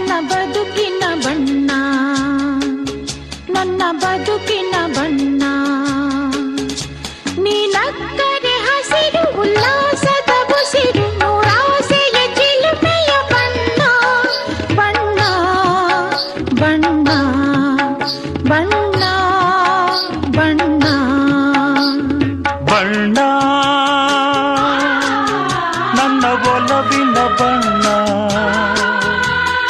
ನನ್ನ ಬದುಕಿನ ಬಣ್ಣ, ನನ್ನ ಬದುಕಿನ ಬಣ್ಣ. ನೀನಕ್ಕರೆ ಹಸಿರು ಉಲ್ಲಾಸದ ಉಸಿರು, ನೂರಾಸೆಯ ಚಿಲುಮೆಯ ಬಣ್ಣ ಬಣ್ಣ ಬಣ್ಣ ಬಣ್ಣ ಬಣ್ಣ ಬಣ್ಣ ನನ್ನ ಒಲವಿನ ಬಣ್ಣ,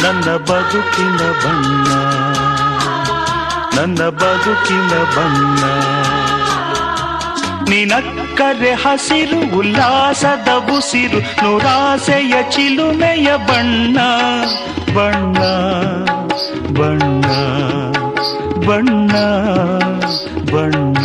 ನನ್ನ ಬದುಕಿನ ಬಣ್ಣ, ನನ್ನ ಬದುಕಿನ ಬಣ್ಣ. ನೀನಕ್ಕರೆ ಹಸಿರು ಉಲ್ಲಾಸದ ಉಸಿರು, ನೂರಾಸೆಯ ಚಿಲುಮೆಯ ಬಣ್ಣ ಬಣ್ಣ ಬಣ್ಣ ಬಣ್ಣ ಬಣ್ಣ.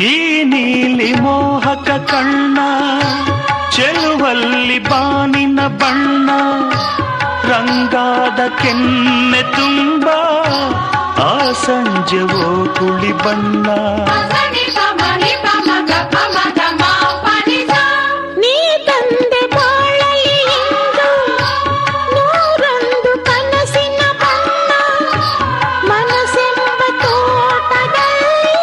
ಈ ನೀಲಿ ಮೋಹಕ ಕಣ್ಣ, ಚೆಲುವಲ್ಲಿ ಬಾನಿನ ಬಣ್ಣ, ರಂಗಾದ ಕೆನ್ನೆ ತುಂಬ ಆ ಸಂಜೆವೋ ಕುಳಿ ಬಣ್ಣ. ನೀ ತಂದೆ ಬಾಳಲಿ ಇಂದು ನೂರೊಂದು ಕನಸಿನ ಬಣ್ಣ, ಮನಸ್ಸೆಂಬ ತೋಟದಲ್ಲಿ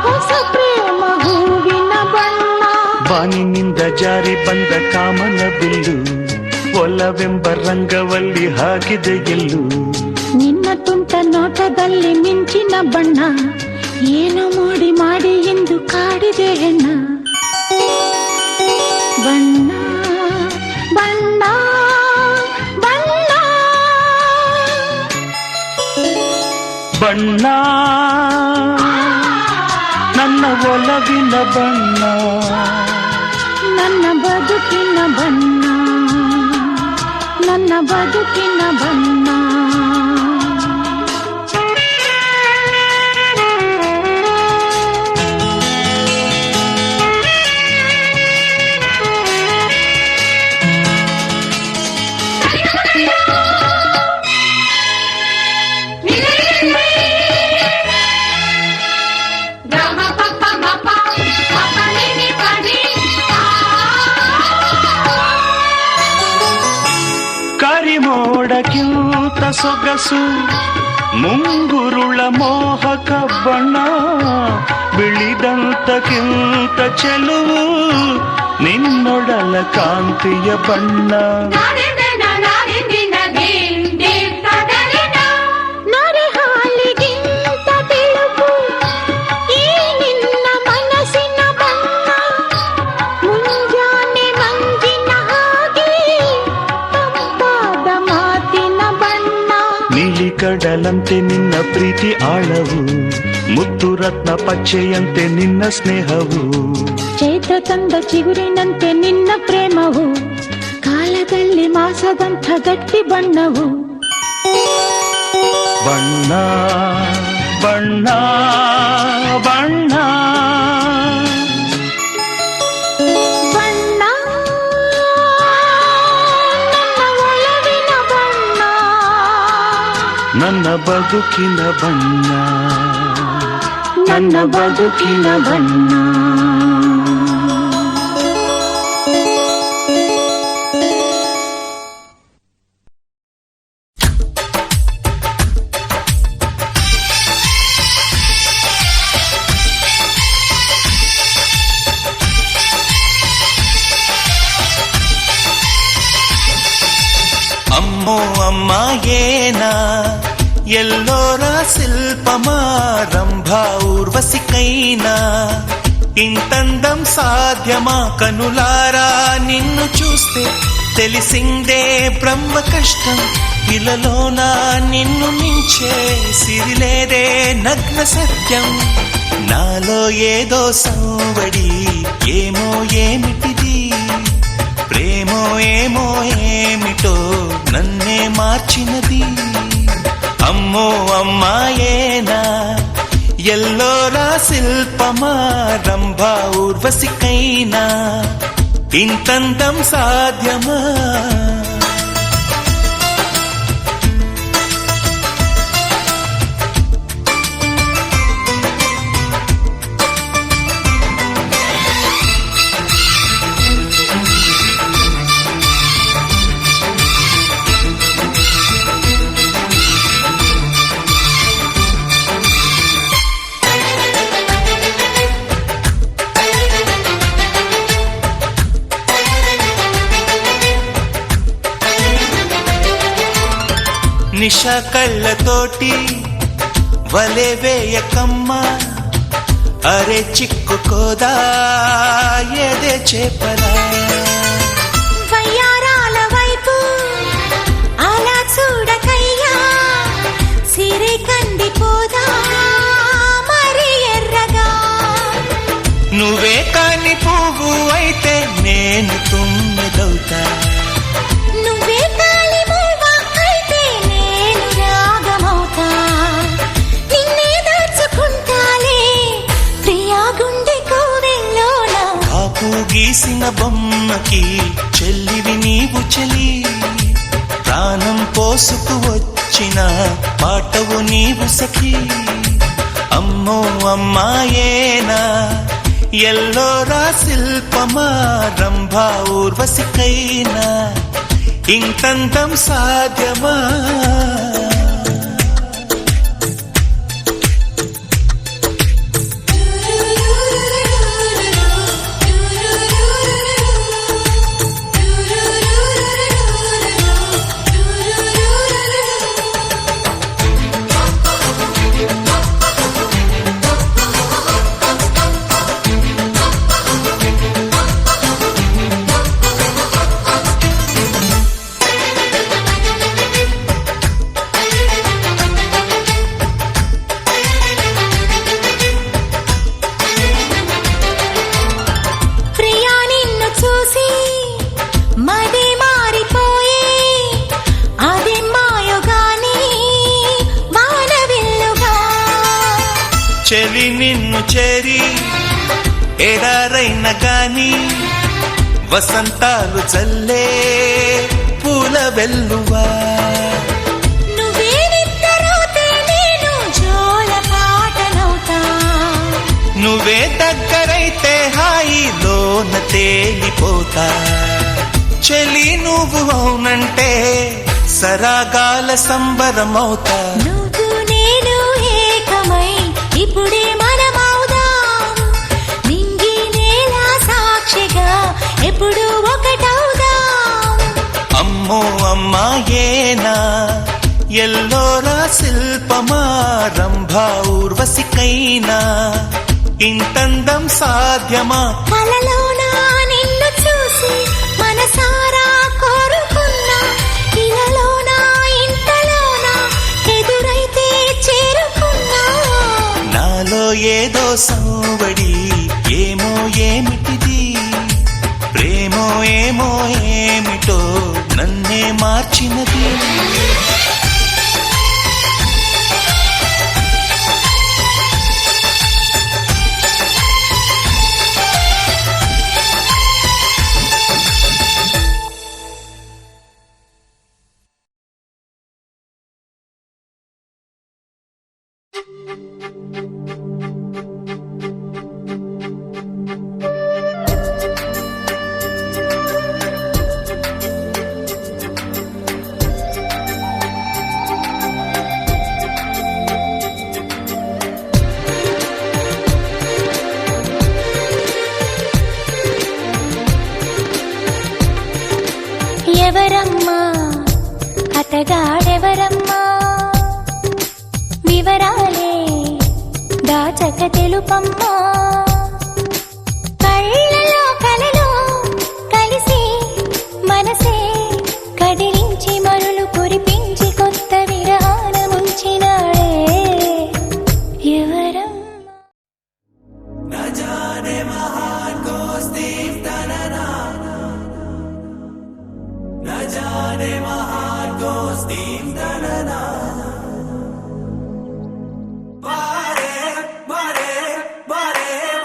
ಹೊಸ ಪ್ರೇಮ ಹೂವಿನ ಬಣ್ಣ. ಬಾನಿನಿಂದ ಜಾರಿ ಬಂದ ಕಾಮನ ಬಿಲ್ಲು, ಒಲವೆಂಬ ರಂಗವಲ್ಲಿ ಹಾಕಿದೆ ಗೆಲ್ಲು. ನಿನ್ನ ತುಂಟ ನೋಟದಲ್ಲಿ ಮಿಂಚಿನ ಬಣ್ಣ, ಏನು ಮಾಡಿ ಮಾಡಿ ಎಂದು ಕಾಡಿದೆ ಹೆಣ್ಣ. ಬಣ್ಣ ಬಣ್ಣ ಬಣ್ಣ ಬಣ್ಣ ನನ್ನ ಒಲವಿನ ಬಣ್ಣ, ನನ್ನ ಬದುಕಿನ ಬಣ್ಣ, ನನ್ನ ಬದುಕಿನ ಬಣ್ಣ. ಕರಿಮೋಡಕ್ಕಿಂತ ಸೊಗಸು ಮುಂಗುರುಳ ಮೋಹಕ ಬಣ್ಣ, ಬಿಳಿದಂತಕ್ಕಿಂತ ಚೆಲುವು ನಿನ್ನೊಡಲ ಕಾಂತಿಯ ಬಣ್ಣ. ನರೆ ಹಾಲಿಗಿಂತ ಬೆಳಕು ಈ ನಿನ್ನ ಮನಸ್ಸಿನ ಬಣ್ಣ, ಮುಂಜಾನೆ ಮಂಜಿನ ಹಾಗೆ ತಂಪಾದ ಮಾತಿನ ಬಣ್ಣ. ನೀಲಿ ಕಡಲಂತೆ ನಿನ್ನ ಪ್ರೀತಿ ಆಳವು, ಮುತ್ತು ರತ್ನ ಪಚ್ಚೆಯಂತೆ ನಿನ್ನ ಸ್ನೇಹವು, ಚೈತ್ರ ತಂದ ಚಿಗುರಿನಂತೆ ನಿನ್ನ ಪ್ರೇಮವು, ಕಾಲದಲ್ಲಿ ಮಾಸದಂಥ ಗಟ್ಟಿ ಬಣ್ಣವು. ಬಣ್ಣ ಬಣ್ಣ ಬಣ್ಣ ಬಣ್ಣ ನನ್ನ ಒಲವಿನ ಬಣ್ಣ, ನನ್ನ ಬದುಕಿನ ಬಣ್ಣ, ನನ್ನ ಬದುಕಿನ ಬಣ್ಣ. ಅಮ್ಮೋ ಅಮ್ಮ ಏನ ఎల్లోర శిల్పమా రంభా ఊర్వశి కైనా ఇంతందం సాధ్యమా కనులారా నిన్ను చూస్తే తెలిసిందే బ్రహ్మ కష్టం ఇలలోన నిన్ను మించే సిరిలేదే నగ్న సత్యం నాలో ఏదో సంవడి ఏమో ఏమిటిది ప్రేమో ఏమో ఏమిటో నన్నే మార్చినది అమ్మో అమ్మాయేనా ఎల్లోరా శిల్పమా రంభా ఊర్వశికైనా ఇంతందం సాధ్యమా? నిషా కళ్ళతోటి వలే వేయకమ్మా, అరే చిక్కుకోదా ఏదే చేపలా. వయ్యారాల వైపు అలా చూడకయ్యా, సిరి కందిపోదా మరి ఎర్రగా. నువ్వే కాని పువ్వు అయితే నేను తుమ్మెదవుతా, నువ్వే కాలి మూవ అయితే నేను రాగమవుతా. నిన్నే దాచుకుంటాలే ప్రియా గుండె కోవెల్లోన. కాపు గీసిన బొమ్మకి చెల్లివి నీవు చెలి, ప్రాణం పోసుకు వచ్చిన పాటవు నీవు సఖి. అమ్మో అమ్మాయేనా ఎల్లోరా శిల్పమా, రంభా ఊర్వశికైనా ఇంతందం సాధ్యమా? ప్రియా నిన్ను చూసి మది మారిపోయే, అది మాయగాని వానవిల్లుగా. చెలి నిన్ను చేరి ఎడారైన గాని వసంతాలు చల్లే పూల వెల్లువా. నువ్వే నిద్దరోతే నేను జోల పాటనవుతా. నువ్వే దగ్గరైతే హాయిలోన తేలిపోతా. చెలి నువ్వు అవునంటే సరాగాల సంబరమవుతా. నువ్వు నేను ఏకమై ఇప్పుడే మనమవుదాం. నింగి నేల సాక్షిగా ఎప్పుడు ఒకటవుదాం. అమ్మో అమ్మాయేనా ఎల్లోరా శిల్పమా, రంభా ఊర్వశికైనా ఇంతందం సాధ్యమా? కలలోన నిన్ను చూసి మనసారా కోరుకున్నా, ఇలలోన ఇంతలోన ఎదురైతే చేరుకున్నా. నాలో ఏదో సంవడి ఏమో ఏమిటిది, ప్రేమో ఏమో ఏమిటో నన్నే మార్చినది. ఎవరమ్మా అతగాడెవరమ్మా, వివరాలే దాచక తెలుపమ్మా. కళ్ళలో కలలో కలిసి మనసే కదిలించి మరులు కురిపించి కొత్త విరాన ముంచినాడే. ఎవరమ్మా? Bare, bare, bare.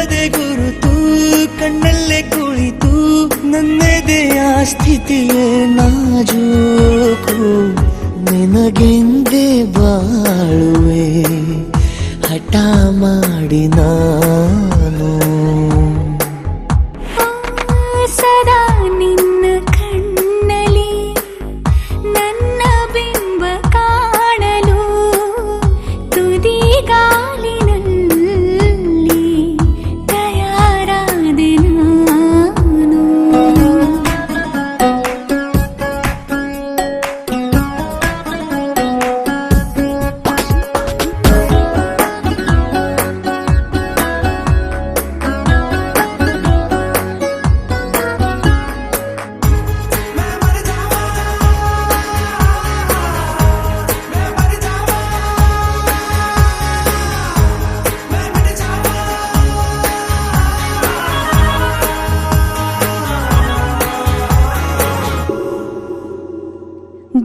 ನನ್ನದೇ ಗುರುತು ಕಣ್ಣಲ್ಲೇ ಕುಳಿತು ನನ್ನದೆಯ ಸ್ಥಿತಿಯೇ ನಾಜೂಕು ನಿನಗೆಂದೇ ಬಾಳುವೆ ಹಠ ಮಾಡಿ ನಾನು ಸದಾ ನಿನ್ನ ಕಣ್ಣಲ್ಲಿ ನನ್ನ ಬಿಂಬ ಕಾಣಲು ತುದಿಗಾಲಿನಲ್ಲಿ ತಯಾರಾದೆ ನಾನು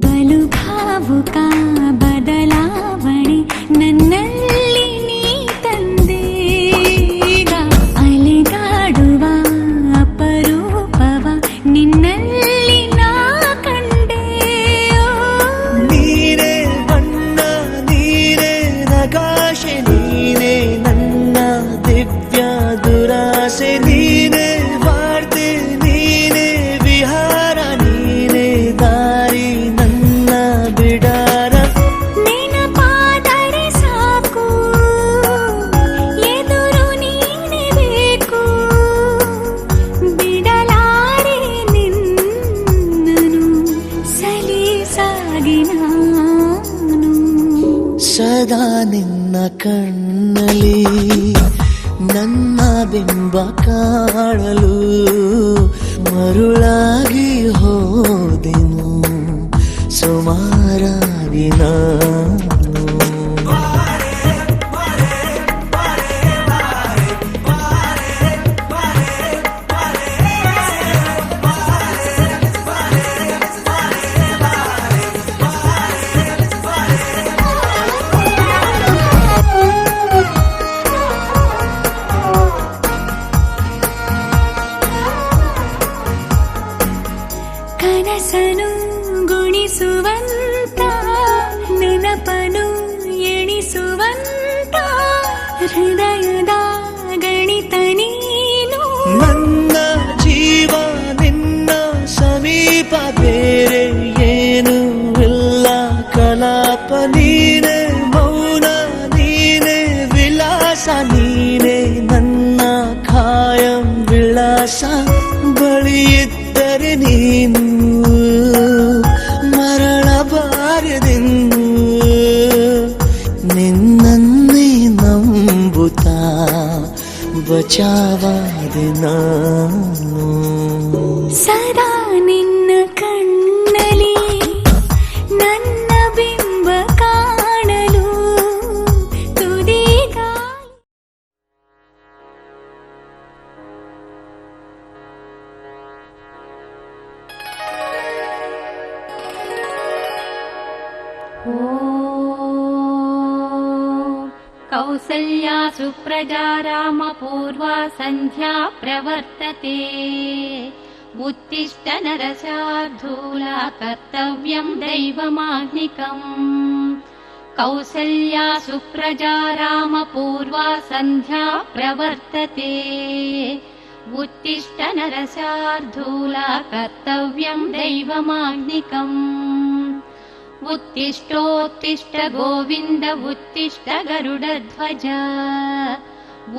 ಬಲು ಭಾವುಕ ಬದಲಾವಣೆ ನನ್ನಲ್ಲಿ ನೀ ತಂದೆ ಈಗ ಅಲೆದಾಡುವ ಅಪರೂಪವ ನಿನ್ನಲ್ಲಿ ನಾ ಕಂಡೆ ನೀನೇ ಬಣ್ಣ ನೀನೇ ನಗಾಶೆ ನೀನೇ ನನ್ನ ದಿವ್ಯ ದುರಾಸೆ ನೀನೇ ವಾರ್ತೆ ನೀನೇ ವಿಹಾರ ನೀನೇ ದಾರಿ ನನ್ನ ಬಿಡಾರ ನೆನಪಾದರೆ ಸಾಕು ಎದುರು ನೀನೇ ಬೇಕು ಬಿಡಲಾರೆ ನಿನ್ನನು ಸಲೀಸಾಗಿ ನಾನು ಸದಾ ನಿನ್ನ ಕಣ್ಣಲ್ಲಿ ನನ್ನ ಬಿಂಬ ಕಾಣಲು ಮರುಳಾಗಿ ಹೋದೆನು ಸುಮಾರಾಗಿ ನಾನು ಕನಸನು ಗುಣಿಸುವಂತ ನೆನಪನು ಎಣಿಸುವಂತ ಹೃದಯದ ಗಣಿತ ನೀನು ನನ್ನ ಜೀವ ನಿನ್ನ ಸಮೀಪ ಬೇರೆ ಏನು ಇಲ್ಲ ಕಲಾಪ ನೀನೆ ಮೌನ ನೀನೆ ವಿಲಾಸ ನೀನೆ ನನ್ನ ಖಾಯಂ ವಿಳಾಸ ಬಳಿಯಿದ್ದರೆ ನೀನು ಮರಳಬಾರದೆಂದು ನಿನ್ನನ್ನೇ ನಂಬುತ್ತಾ ಬಚಾವಾದೆ ನಾನು ಸದಾ ನಿನ್ನ ಕಣ್ಣಲ್ಲಿ ನನ್ನ ಬಿಂಬ ಕಾಣಲು ತುದಿಗಾಲಿ कौसल्या सुप्रजा रामपूर्वा सन्ध्या प्रवर्तते उत्तिष्ठ नरशार्दूला कर्तव्यम् दैवमाह्निकम् कौसल्या सुप्रजा रामपूर्वा सन्ध्या प्रवर्तते उत्तिष्ठ नरशार्दूला कर्तव्यम् दैवमाह्निकम् उत्तिष्ठोत्तिष्ठ गोविन्द उत्तिष्ठ गरुडध्वज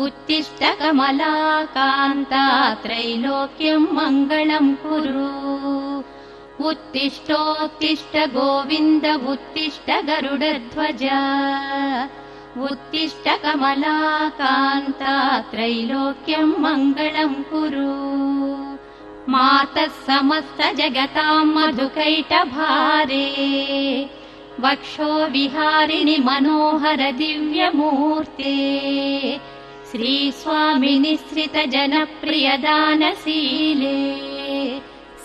उत्तिष्ठ कमलाकान्ता त्रैलोक्यम् मङ्गलम् कुरु उत्तिष्ठोत्तिष्ठ गोविन्द उत्तिष्ठ गरुडध्वज उत्तिष्ठ कमलाकान्ता त्रैलोक्यम् मङ्गलम् कुरु मातः समस्त जगताम् मधुकैटभारे वक्षो विहारिणि मनोहर दिव्यमूर्ते श्रीस्वामिनि श्रित जनप्रिय दानशीले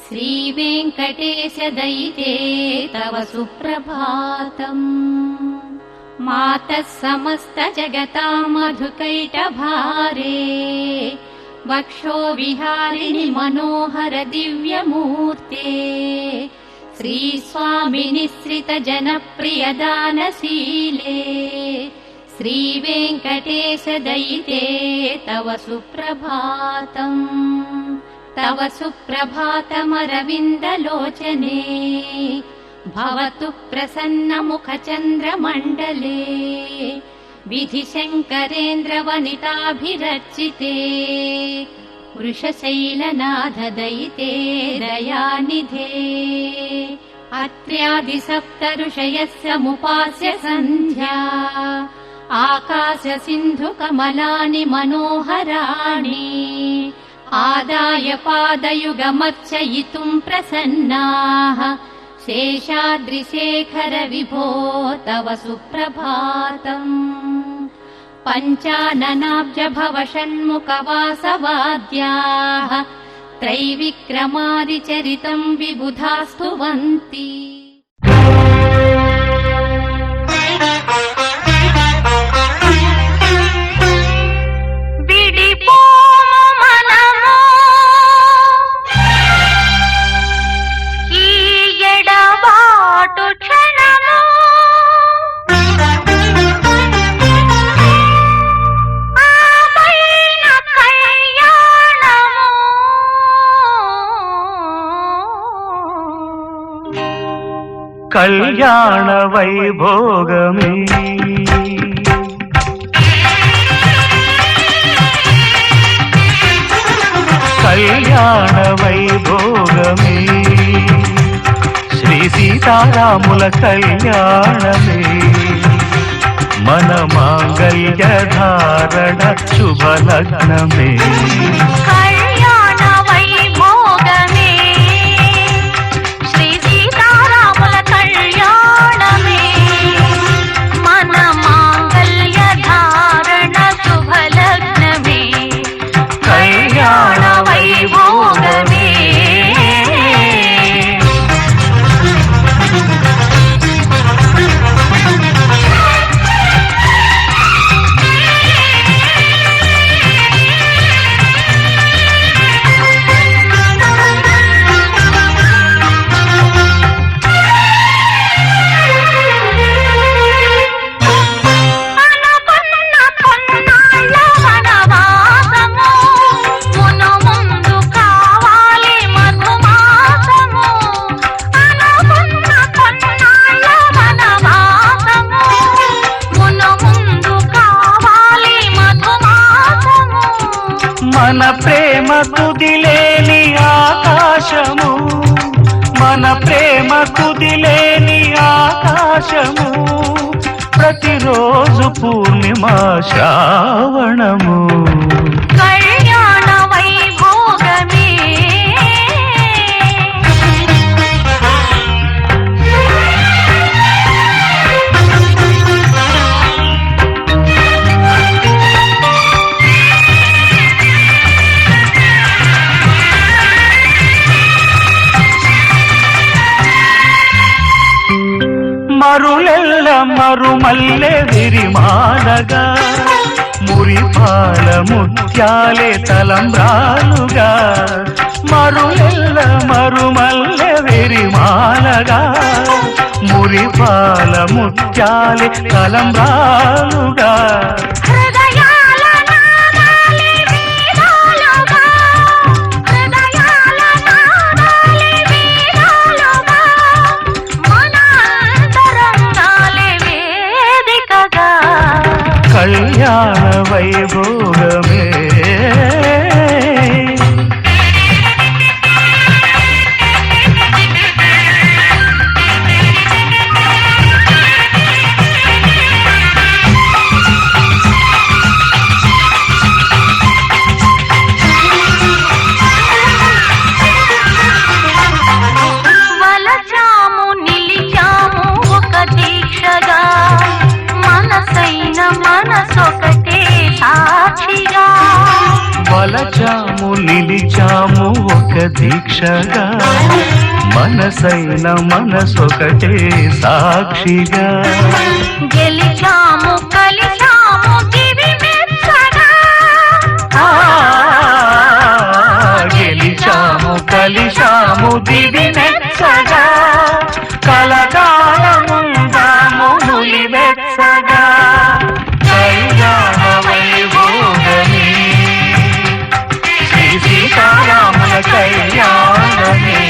श्रीवेङ्कटेश दयिते तव सुप्रभातम् मातः समस्त जगतां मधुकैटभारे वक्षो विहारिणि मनोहर दिव्यमूर्ते श्रीस्वामिनिःसृत जनप्रियदानशीले श्रीवेङ्कटेश दयिते तव सुप्रभातम् तव सुप्रभातमरविन्दलोचने भवतु प्रसन्नमुखचन्द्रमण्डले विधिशङ्करेन्द्रवनिताभिरर्चिते वृषशैलनाथदयिते दयानिधे अत्र्यादिसप्तऋषयः समुपास्य सन्ध्या आकाशसिन्धुकमलानि मनोहराणि आदाय पादयुगमर्चयितुम् प्रसन्नाः शेषाद्रिशेखर विभो तव सुप्रभातम् पञ्चाननाब्ज भव षण्मुखवासवाद्याः त्रैविक्रमादिचरितम् विबुधास्तुवन्ति కళ్యాణ వైభోగమే కళ్యాణ వైభోగమే శ్రీ సీతారాముల కళ్యాణమే మన మాంగళ్య ధారణ శుభలగ్నమే మన ప్రేమ కుదిలేని ఆకాశము మన ప్రేమ కుదిలేని ఆకాశము ప్రతిరోజు పూర్ణిమ శ్రావణము కళ్యాణ వైభోగమే మరులెల్ల మరుమల్లె విరిమాలగా మురిపాల ముత్యాలే తలంబ్రాలుగా మరులెల్ల మరుమల్లె విరిమాలగా మురిపాల ముత్యాలే తలంబ్రాలుగా కళ్యాణ వైభోగమే నిలిచాము ఒక దీక్షగా మనసైన మనసొకటే సాక్షిగా గెలిచాము కలిసాము దివి మెచ్చగా గెలిచాము కలిశాము దివి మెచ్చగా కలకాలముందాము నులి వెచ్చగా కళ్యాణ వైభోగమే శ్రీ సీతారాముల కళ్యాణమే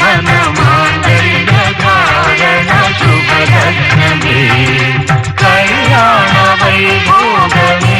మన మాంగళ్య ధారణ శుభలగ్నమే కళ్యాణ వైభోగమే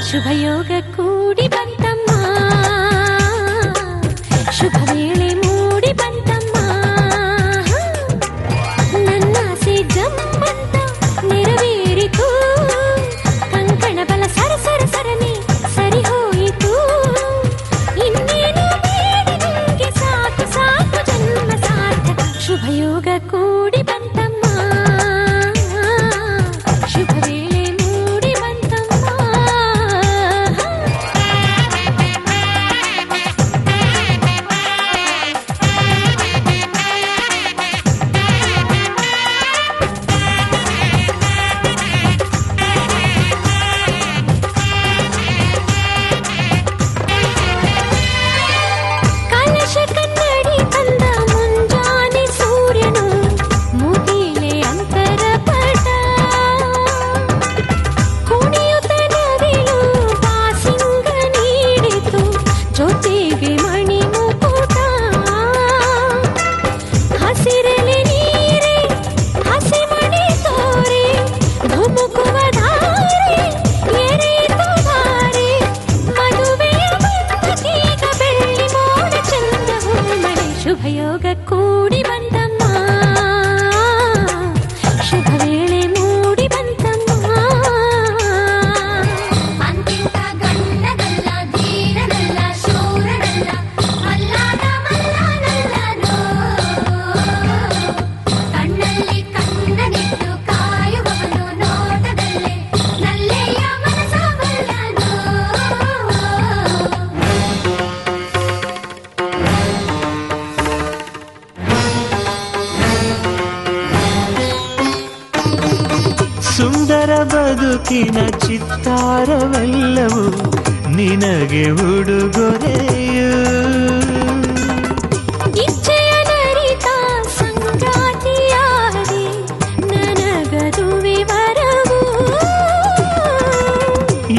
ಶುಭಯೋಗ ಕೂಡಿ ಬಂತಮ್ಮ ಶುಭ ವೇಳೆ ಮೂಡಿ ಬಂತಮ್ಮ ನನ್ನಾಸೆ ಜಂಬಂತ ನೆರವೇರಿತು ಕಂಕಣ ಬಲ ಸರ ಸರ ಸರನೆ ಸರಿ ಹೋಯಿತು ಇನ್ನೇನು ಬೇಡಿ ನಿಂಗೆ ಸಾಕು ಸಾಕು ಜನ್ಮ ಸಾರ್ಥಕ ಶುಭಯೋಗ ಕೂಡಿ ಬಂತಮ್ಮ ಶುಭ ವೇಳೆ ಮೂಡಿ ಬಂತಮ್ಮ ಕಲಶ ಕನ್ನಡಿ ತಂದ ಮುಂಜಾನೆ ಸೂರ್ಯನು ಮೂತಿಲೆ ಅಂತರ ಪಟ ಕುಣಿಯುತ್ತ ನವಿಲು ಬಾಸಿಂಗ ನೀಡಿತು ಜೊತೆಗೆ ಮಣಿ ಮುಕುಟ ಹಸಿರಲೆ ನೀರೆ ಹಸಿ ಮಣಿ ತೋರೆ ಧುಮುಕುವ ಧಾರೆ ಎರೆಯಿತು ಧಾರೆ ಮದುವೆಯ ಬಂದಕೀಗ ಬೆಳ್ಳಿ ಮೋಡ ಚಂದ ಹೂಮಳೆ ಶುಭಯೋಗ ಕೂಡಿ ಬಂತಮ್ಮ ಶುಭ ವೇಳೆ ಮೂಡಿ ಬಂತಮ್ಮ ಅಂತಿಂತ ಗಂಡಗಲ್ಲ ಧೀರನಲ್ಲ ಶೂರನಲ್ಲ ಮಲ್ಲಾದ ಮಲ್ಲನಲ್ಲನೋ ಕಣ್ಣಲ್ಲಿ ಕಣ್ಣನಿಟ್ಟು ಕಾಯುವವನು ನೋಟದಲ್ಲೇ ನಲ್ಲೆಯ ಮನಸ ಬಲ್ಲನೋ ಸುಂದರ ಬದುಕಿನ ಚಿತ್ತಾರವೆಲ್ಲವೂ ನಿನಗೆ ಉಡುಗೊರೆಯು ಇಚ್ಛೆಯ ನರಿತ ಸಂಗಾತಿಯಾದೆ ನನಗದುವೆ ವರವು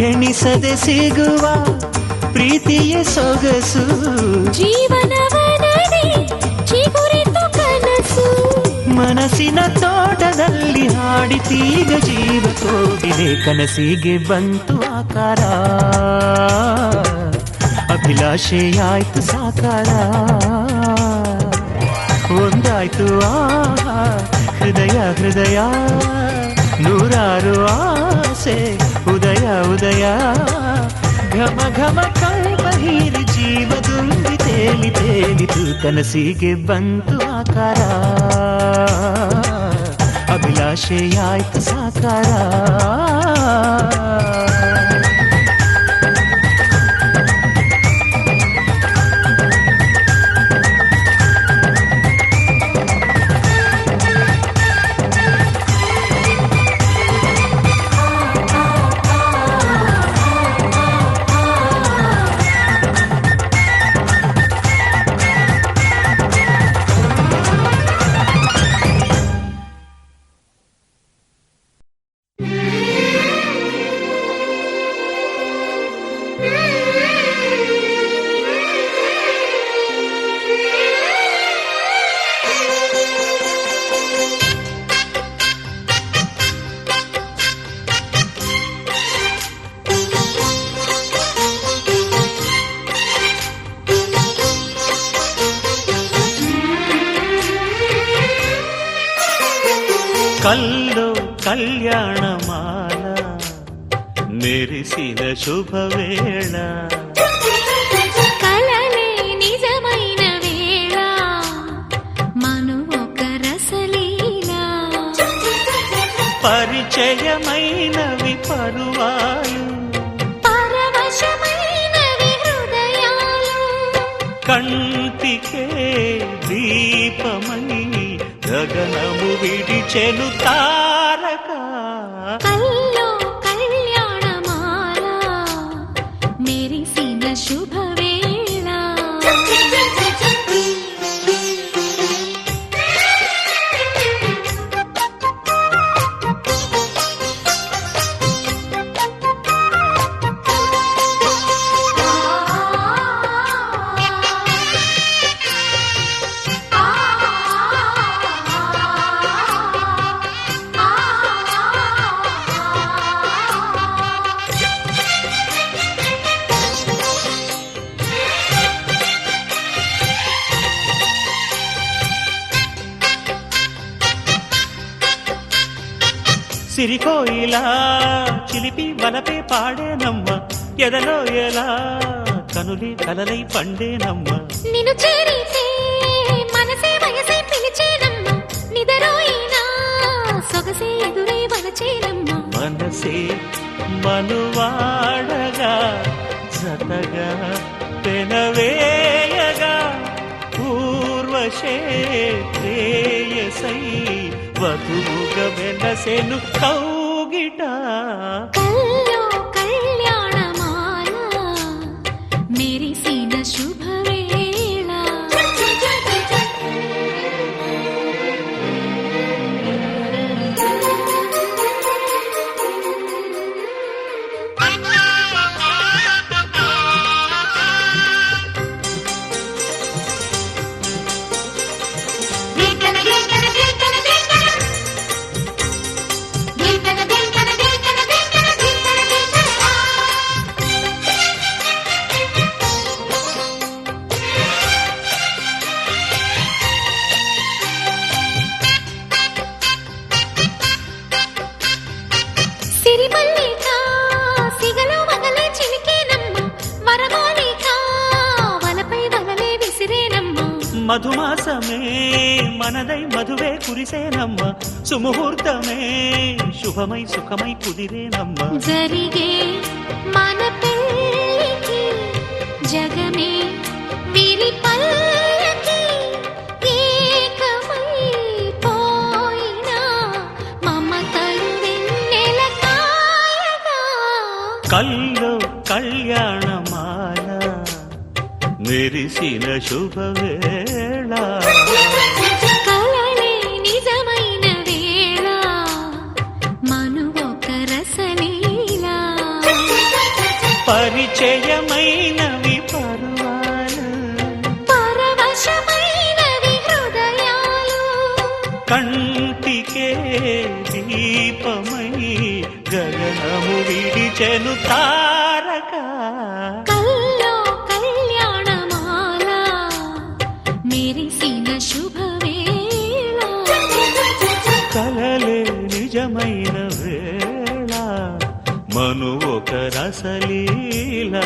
ಎಣಿಸದೆ ಸಿಗುವ ಪ್ರೀತಿಯ ಸೊಗಸು ಜೀವನವನಡೆ ಚಿಗುರಿತು ಕನಸು ಮನಸ್ಸಿನ ತೋಟದಲ್ಲಿ ಹಾಡಿತೀಗ ಜೀವ ಕೋಗಿಲೆ ಕನಸಿಗೆ ಬಂತು ಆಕಾರ ಅಭಿಲಾಷೆಯಾಯ್ತು ಸಾಕಾರ ಒಂದಾಯ್ತು ಆಹಾ ಹೃದಯ ಹೃದಯ ನೂರಾರು ಆಸೆ ಉದಯ ಉದಯ ಘಮ ಘಮ ಕಲ್ಪ ಹೀರಿ ಜೀವ ತುಂಬಿ ತೇಲಿ ತೇಲಿತು ಕನಸಿಗೆ ಬಂತು ಆಕಾರ ಅಭಿಲಾಷೆಯಾಯ್ತು ಸಾಕಾರ కల్లో కళ్యాణమాల మెరిసిన శుభవేళ కలలే నిజమైన వేళ మను ఒక రసలీలా పరిచయమైనవి పరువాలు పరవశమైనవి హృదయాలు కంటికే దీపమై గగనము విడిచెను తారక కల్లో కళ్యాణమాల మెరిసిన శుభవేళ సిరికోయిలా చిలిపి వలపే పాడేనమ్మ ఎదలో ఎలా కనులి కలలై పండేనమ్మ నిన్ను చేరితే మనసే వయసే పిలిచేనమ్మ నిదరోయినా సొగసే ఎదురై వలచేనమ్మ మనసే మనువాడగా జతగా పెనవేయగా పూర్వశే శ్రేయసై వధువుగా వెనసెను కౌగిట కల్లో కళ్యాణమాల మెరిసిన శుభవేళ సిరిమల్లిక సిగలో వగలే చిలికేనమ్మ వరమోలిక వలపై వలలే విసిరేనమ్మ మధుమాసమే మనదై మధువే కురిసేనమ్మ సుముహూర్తమే శుభమై సుఖమై కుదిరేనమ్మ జరిగే మన పెళ్ళికి జగమే వీరి పల్లకి ఏకమై పోయినా మమతలు వెన్నెల కాయగా కల్లో కళ్యాణమాల మెరిసిన శుభవేళ కలలే నిజమైన వేళ మను ఒక రసలీలా పరిచయమైనవి పరువాలు పరవశమైనవి హృదయాలు కంటికే దీపమై గగనము విడిచెను తారక కల్లో కళ్యాణమాల మెరిసిన శుభవేళ కలలే నిజమైన వేళ మను ఒక రసలీలా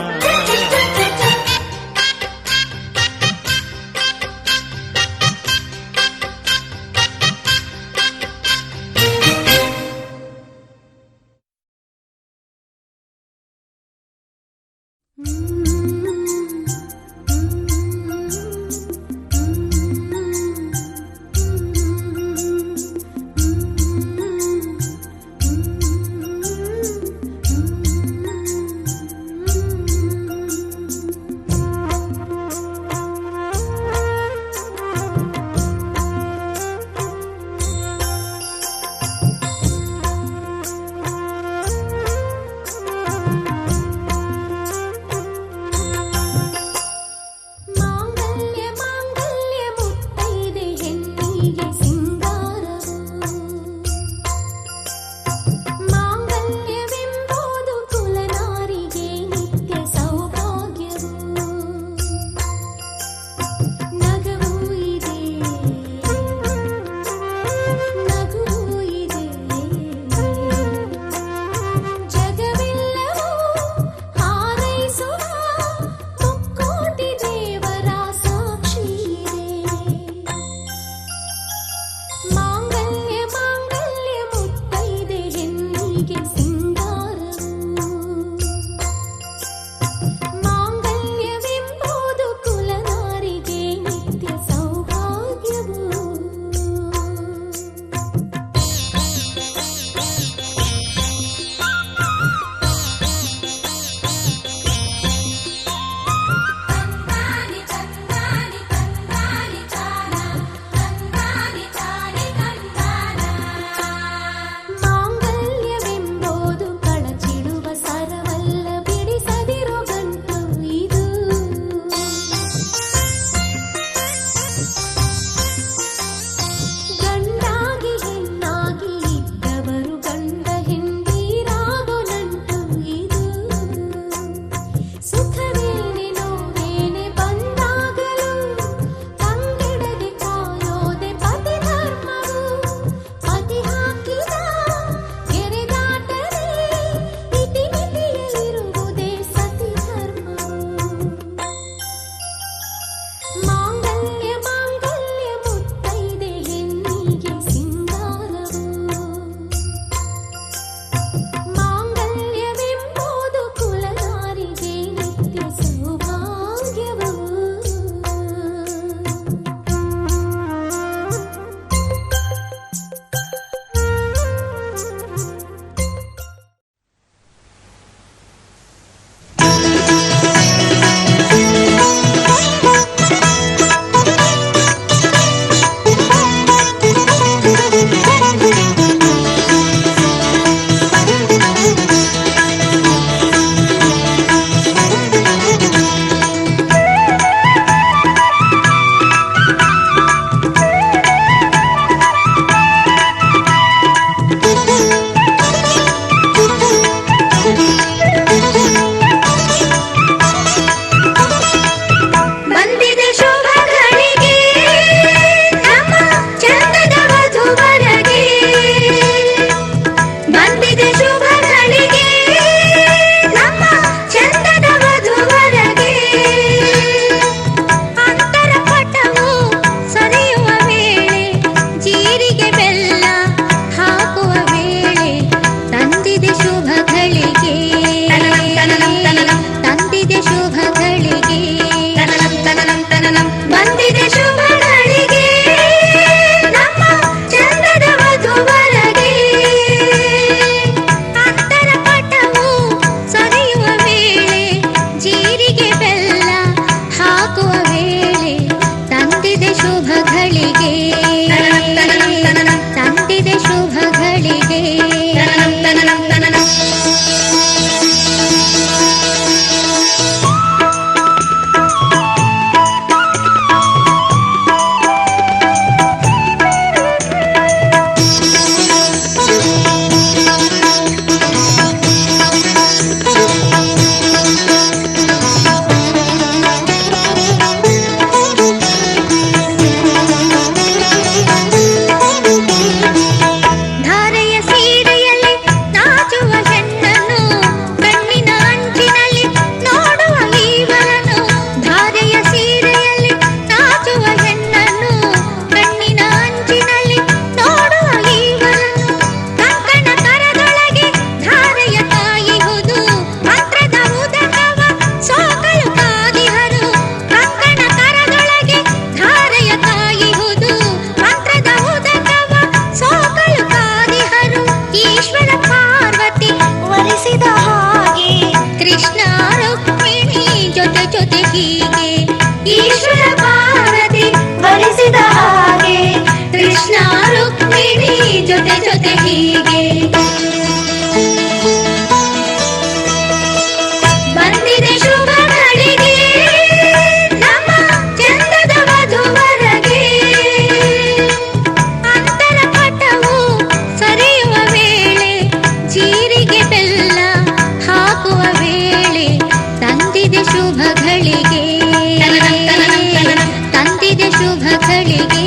ಶುಭ ಘಳಿಗೆ.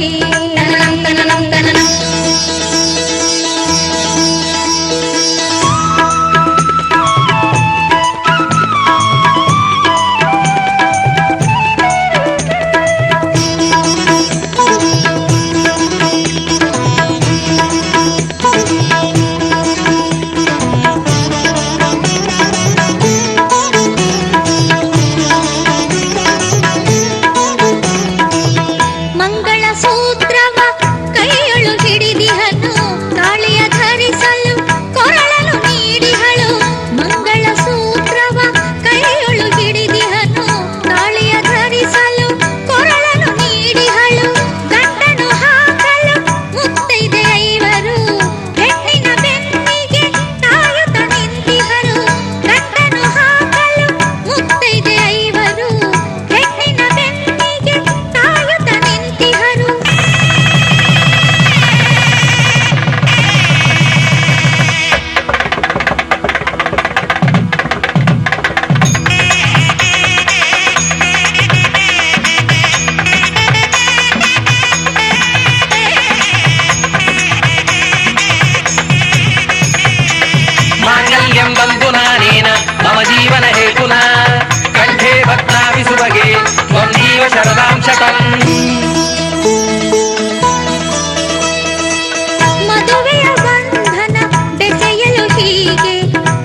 ಮದುವೆಯ ಬಂಧನ ಬೆಸೆಯಲು ಹೀಗೆ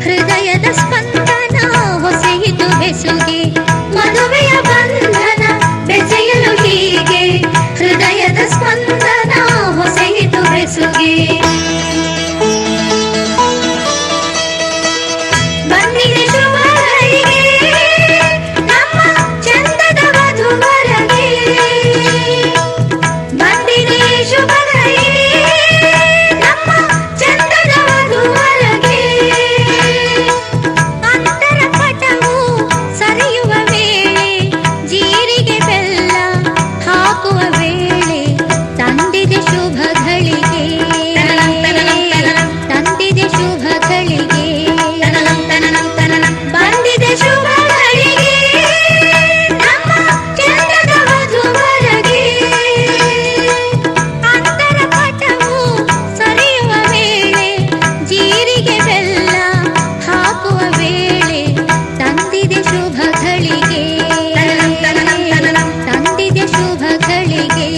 ಹೃದಯದ ಸ್ಪಂದನ ಹೊಸೆಯಿತು ಬೆಸುಗೆ. ಮದುವೆಯ ಬಂಧನ ಬೆಸೆಯಲು ಹೀಗೆ ಹೃದಯದ ಸ್ಪಂದನ ಹೊಸೆಯಿತು ಬೆಸುಗೆ. ಬಂದಿದೆ ಶುಭ ಘಳಿಗೆ ನಮ್ಮ ಚಂದದ ವಧುವರಗೆ. ಬಂದಿದೆ ಶುಭ ಘಳಿಗೆ ನಮ್ಮ ಚಂದದ ವಧುವರಗೆ. ಅಂತರ ಪಟವು ಸರಿಯುವ ವೇಳೆ ಜೀರಿಗೆ ಬೆಲ್ಲ ಹಾಕುವ ವೇಳೆ ತಂದಿದೆ ಶುಭ ಘಳಿಗೆ. ತಂದಿದೆ ಶುಭ ಘಳಿಗೆ. ಬಂದಿದೆ ಶುಭ ಘಳಿಗೆ ನಮ್ಮ ಚಂದದ ವಧುವರಗೆ. ಅಂತರ ಪಟವು ಸರಿಯುವ ವೇಳೆ ಜೀರಿಗೆ ಬೆಲ್ಲ ಹಾಕುವ ವೇಳೆ ತಂದಿದೆ ಶುಭ ಘಳಿಗೆ. ತಂದಿದೆ ಶುಭ ಘಳಿಗೆ.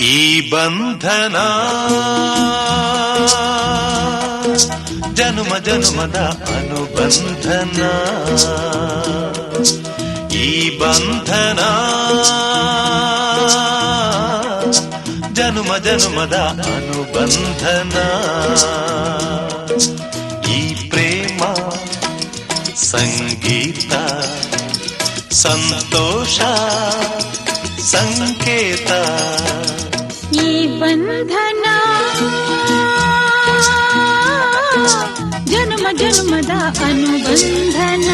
ಈ ಬಂಧನ ಜನುಮ ಜನುಮದ ಅನುಬಂಧನ. ಈ ಬಂಧನ ಜನುಮ ಜನುಮದ ಅನುಬಂಧನ. ಈ ಪ್ರೇಮ ಸಂಗೀತ ಸಂತೋಷ ಸಂಕೇತ. ಈ ಬಂಧನ ಜನ್ಮ ಜನ್ಮದ ಅನುಬಂಧನ.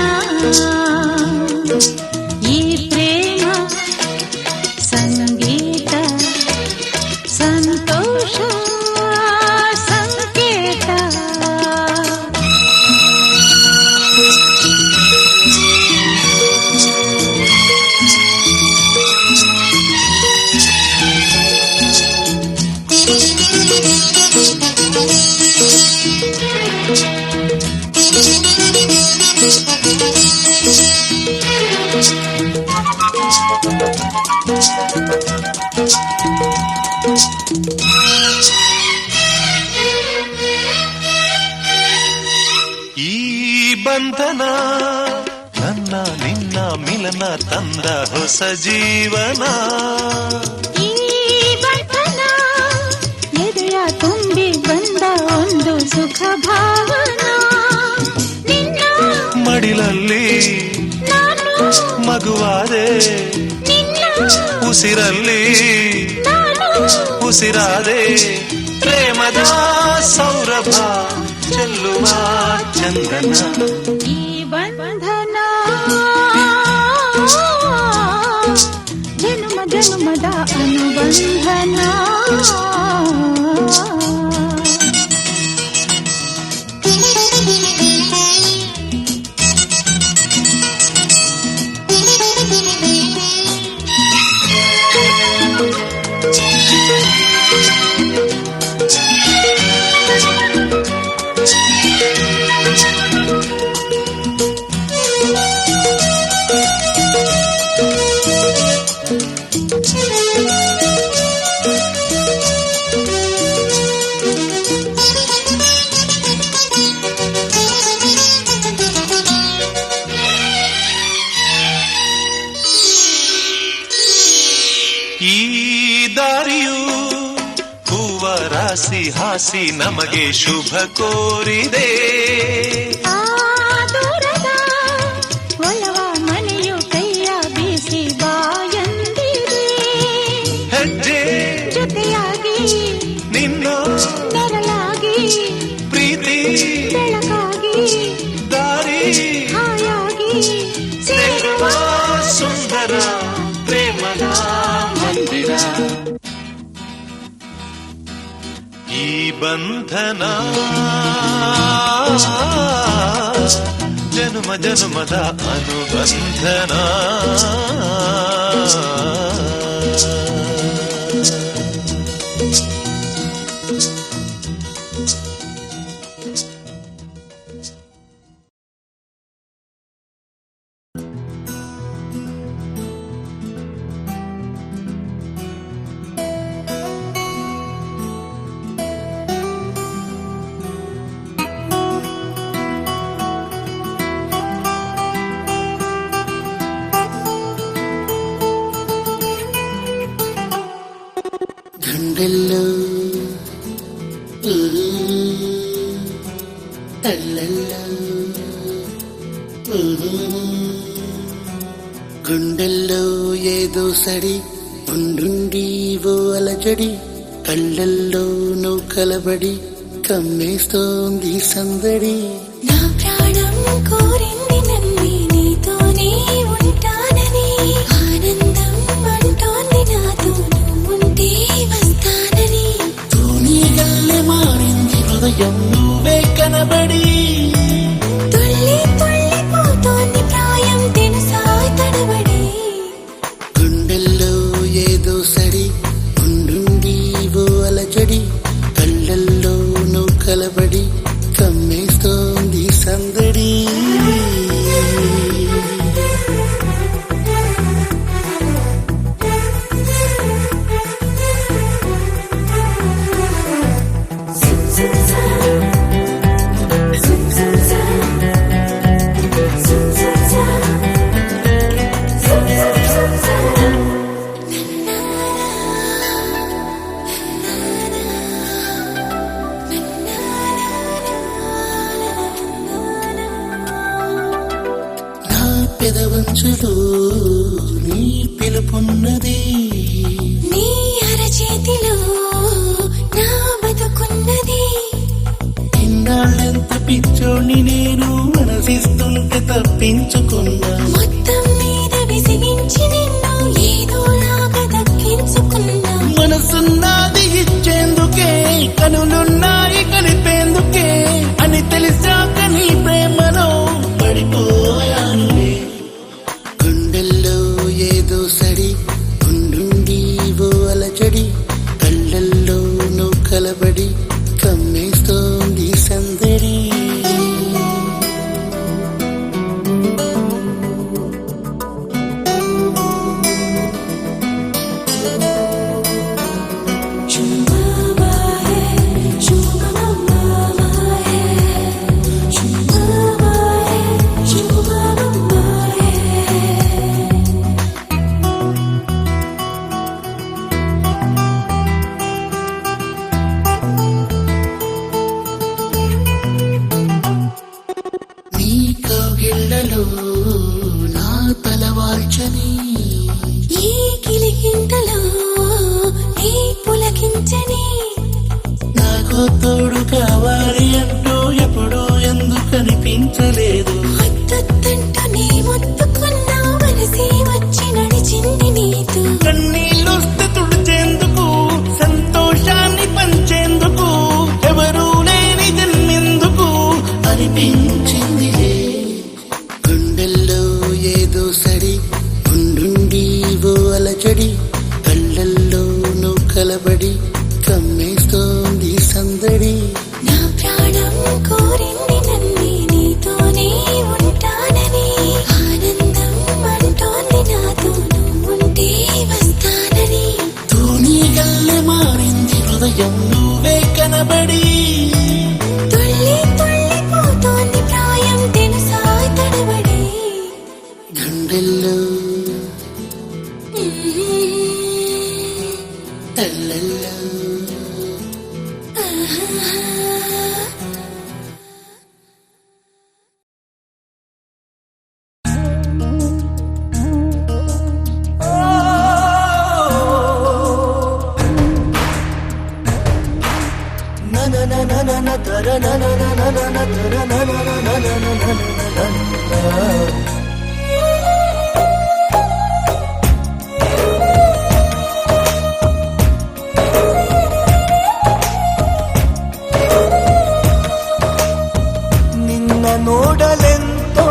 ಈ ಪ್ರೇಮ ಸಂಗೀತ ಸಂತೋಷ ಸಂಕೇತ. ಈ ಬಂಧನ ನನ್ನ ನಿನ್ನ ಮಿಲನ ತಂದ ಹೊಸ ಜೀವನ. ಈ ಬಂಧನ ಎದೆಯ ತುಂಬಿ ಬಂದ ಒಂದು ಸುಖ ಭಾವನಾ. ನಿನ್ನ ಮಡಿಲಲ್ಲಿ ನಾನು ಮಗುವಾದೆ, ನಿನ್ನ ಉಸಿರಲ್ಲಿ ನಾನು ಉಸಿರಾದೆ. ಪ್ರೇಮದ ಸೌರಭ ಚೆಲ್ಲುವ ಚಂದನ. ಈ ಬಂಧನ ಜನುಮ ಜನುಮದ ಅನುಬಂಧನ. ಈ ದಾರಿಯು ಹೂವ ರಾಸಿ ಹಾಸಿ ನಮಗೆ ಶುಭ ಕೋರಿದೆ. ಆ ದೂರದ ಒಲವ ಮನೆಯು ಕೈಯ ಬೀಸಿ ಬಾಯಂದಿದೆ. ಹೆಜ್ಜೆ ಜೊತೆಯಾಗಿ ನಿನ್ನ ನೆರಳಾಗಿ ಪ್ರೀತಿ ಬೆಳಕಾಗಿ ದಾರಿ ಹಾಯಾಗಿ ಸೇರುವ ಸುಂದರ ಪ್ರೇಮದ ಮಂದಿರ. ಈ ಬಂಧನ ಜನುಮ ಜನುಮದ ಅನುಬಂಧನ. గుండెల్లో అల్లల్లో గుండెల్లో ఏదో సడి ఉండుండి ఓ అలజడి కళ్ళల్లో నువ్వు కలబడి కమ్మేస్తోంది సందడి. నా ప్రాణం కోరింది నన్ను నీతోనే ఉంటానని, ఆనందం అంటోంది నాతో నువ్వుంటే వస్తానని. తూనీగల్లె మారింది హృదయం నువ్వే కనబడి, తుళ్ళి తుళ్ళిపోతోంది ప్రాయం తెలుసా తడబడి. గుండెల్లో ఏదో సడి ఉండుండి ఓ అలజడి కళ్ళల్లో నువ్వు కలబడి కమ్మేస్తోంది సందడి. నా పెదవంచులో నీ పిలుపున్నది, నీ అరచేతిలో నా బతుకున్నది. ఇన్నాళ్ళెంత పిచ్చోని నేను మనసిస్తుంటే తప్పించుకున్నా. మొత్తం మీద విసిగించి నిన్ను ఏదోలాగా దక్కించుకున్నా. మనసున్నది ఇచ్చేందుకే, కనులున్నాయి కలిపేందుకే అని తెలిసాక నీ ప్రేమలో పడిపోయాను. గుండెల్లో ఏదో సడి ఉండుండి ఓ అలజడి కళ్ళల్లో నువ్వు కలబడి కమ్మేస్తోంది సందడి. అలజడి కళ్ళల్లోనూ కలబడి కమ్మేస్తోంది సందడి. నా ప్రాణం కోరింది నన్ను నీతోనే ఉంటానని, ఆనందం అంటోంది నాతో నువ్వుంటే వస్తానని. తూనీగల్లె మారింది హృదయం నువ్వే కనబడి, తుళ్ళి తుళ్ళిపోతోంది ప్రాయం తెలుసా తడబడి. గుండెల్లో తల్లల్లో ನಿನ್ನ ನೋಡಲೆಂತೋ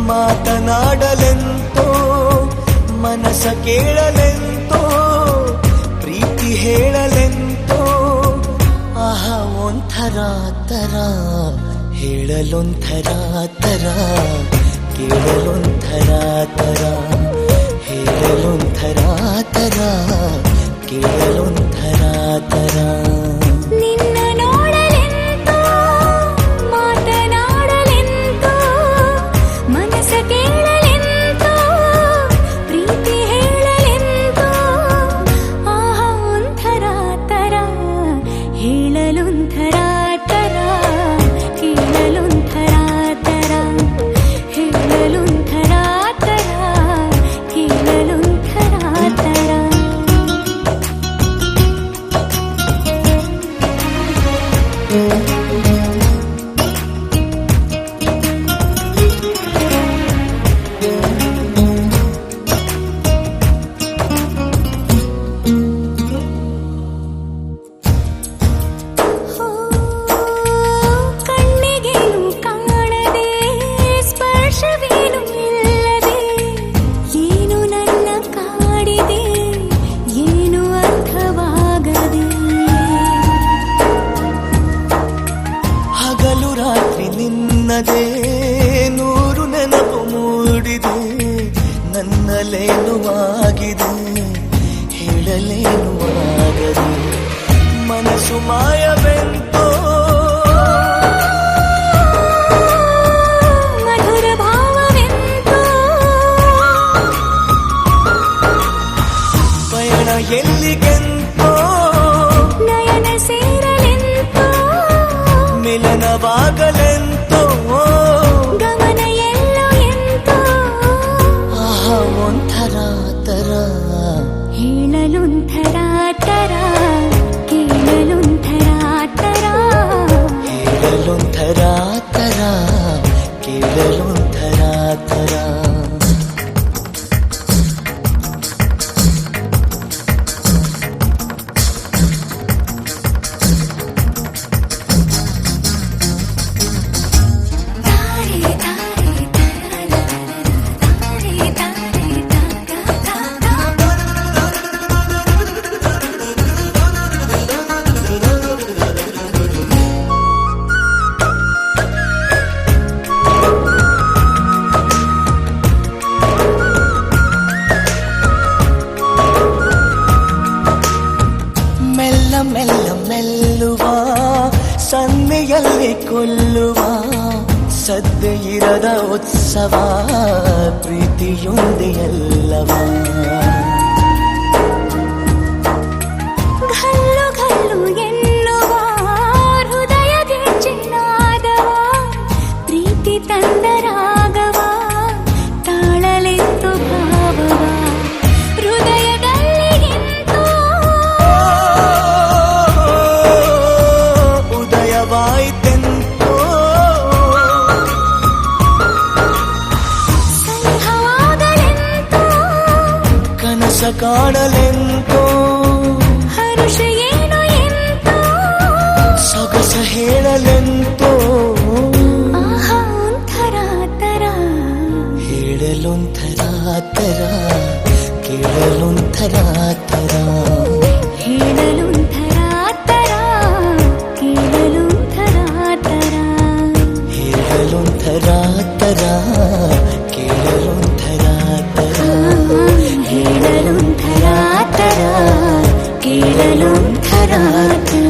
ಮಾತನಾಡಲೆಂತೋ ಮನಸ ಕೇಳಲೆಂತೋ ಪ್ರೀತಿ ಹೇಳಲೆಂತೋ ಆಹಾ ಒಂಥರ ತರ ಹೇಳಲೊಂಥರ ತರ ಕೇಳಲೊಂಥರ ತರ ಹೇಳಲೊಂಥರ ತರ ಕೇಳಲೊಂಥರ ತರ. ನಿನ್ನ ನೋಡಲೆಂತೋ ಮಾತನಾಡಲೆಂತೋ ಮನಸ ಕೇಳಲೆಂತೋ ಪ್ರೀತಿ ಹೇಳಲೆಂತೋ ಆಹಾ ಒಂಥರ ತರ ಹೇಳಲೊಂಥರ ತರ ಕೇಳಲೊಂಥರ ತರ ಹೇಳಲೊಂಥರ ತರ ಕೇಳಲೊಂಥರ ತರ. ಕಣ್ಣಿಗೇನು ಕಾಣದೆ ಸ್ಪರ್ಶವೇನು ಇಲ್ಲದೆ ಏನು ನನ್ನ ಕಾಡಿದೆ ಏನು ಅರ್ಥವಾಗದೆ. ಹಗಲು ರಾತ್ರಿ ನಿನ್ನದೇ ನೂರು ನೆನಪು ಮೂಡಿದೆ ನನ್ನಲ್ಲೇನು ಆಗಿದೆ ಹೇಳಲೇನು ಆಗದೆ. ಮನಸ್ಸು ಮಾಯವೆಂತೋ ಮಧುರ ಭಾವವೆಂತೋ ಪಯಣ ಎಲ್ಲಿಗೆಂತೋ ನಯನ ಸೇರಲೆಂತೋ ಮಿಲನವಾಗಲೆಂತೋ ಗಮನ ಎಲ್ಲೋ ಎಂತೋ ಆಹಾ ಒಂಥರ ತರ ಹೇಳಲೊಂಥರ ತರ ಕೇಳಲೊಂಥರ ತರ. ಹೇಳಲೊಂಥರ ತರ ಕೇಳಲೊಂಥರ ತರ. ತಾರೆ ತಾರೆ ತಾರೆ ತಾರೆ ಮೆಲ್ಲ ಮೆಲ್ಲ ಮೆಲ್ಲುವ ಸನ್ನೆಯಲ್ಲಿ ಕೊಲ್ಲುವ ಸದ್ದೆ ಇರದ ಉತ್ಸವ ಪ್ರೀತಿಯೊಂದೆ ಎಲ್ಲವ. ಘಲ್ಲು ಘಲ್ಲು ಎನ್ನುವ ಹೃದಯದ ಚಿನ್ನಾದವ ಪ್ರೀತಿ ತಂದರಾಗವ ತಾಳಲೆಂತು ಭಾವವ ಹೃದಯದಲ್ಲಿ ಎಂತೋ ಉದಯವಾಯಿತೆಂತೋ ಸಂಘವಾಗಲೆಂತೋ ಕನಸ ಕಾಣಲೆಂತೋ ಹರುಷ ಏನು ಎಂತೋ ಸೊಗಸ ಹೇಳಲೆಂತೋ ಆಹಾ ಒಂಥರ ತರ ಹೇಳಲೊಂಥರ ತರ ಕೇಳಲೊಂಥರ ತರ ಹೇಳಲೊಂಥರ ತರ ಕೇಳಲೊಂಥರ ತರ ಹೇಳಲೊಂಥರ ತರ ಕೇಳಲೊಂಥರ ತರ ಹೇಳಲೊಂಥರ ತರ ಕೇಳಲೊಂಥರ ತರ